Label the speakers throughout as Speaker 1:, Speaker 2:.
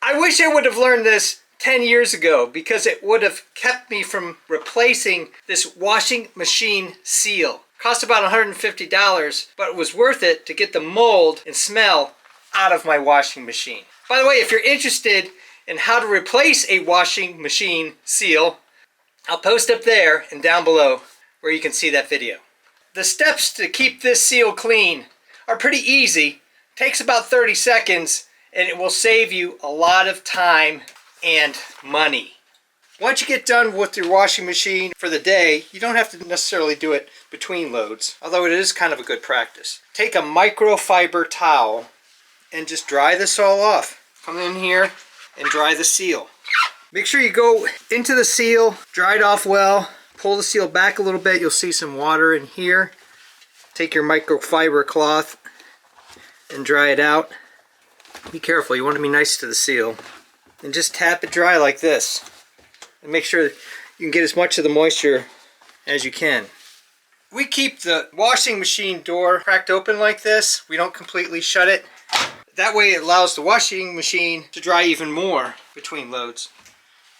Speaker 1: I wish I would have learned this 10 years ago because it would have kept me from replacing this washing machine seal. Cost about $150, but it was worth it to get the mold and smell out of my washing machine. By the way, if you're interested in how to replace a washing machine seal, I'll post up there and down below where you can see that video. The steps to keep this seal clean are pretty easy. Takes about 30 seconds and it will save you a lot of time and money. Once you get done with your washing machine for the day, you don't have to necessarily do it between loads, although it is kind of a good practice. Take a microfiber towel and just dry this all off. Come in here and dry the seal. Make sure you go into the seal, dry it off well, pull the seal back a little bit, you'll see some water in here. Take your microfiber cloth and dry it out. Be careful, you want to be nice to the seal. And just tap it dry like this. And make sure you can get as much of the moisture as you can. We keep the washing machine door cracked open like this. We don't completely shut it. That way it allows the washing machine to dry even more between loads.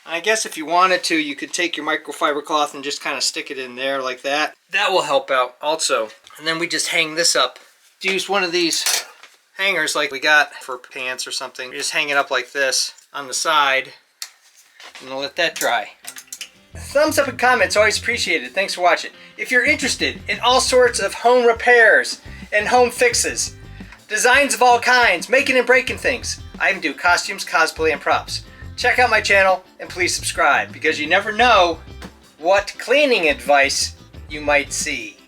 Speaker 1: And I guess if you wanted to, you could take your microfiber cloth and just kind of stick it in there like that. That will help out also. And then we just hang this up. Use one of these hangers like we got for pants or something. You just hang it up like this on the side. And I'll let that dry. Thumbs up and comments, always appreciated. Thanks for watching. If you're interested in all sorts of home repairs and home fixes, designs of all kinds, making and breaking things, I even do costumes, cosplay, and props. Check out my channel and please subscribe because you never know what cleaning advice you might see.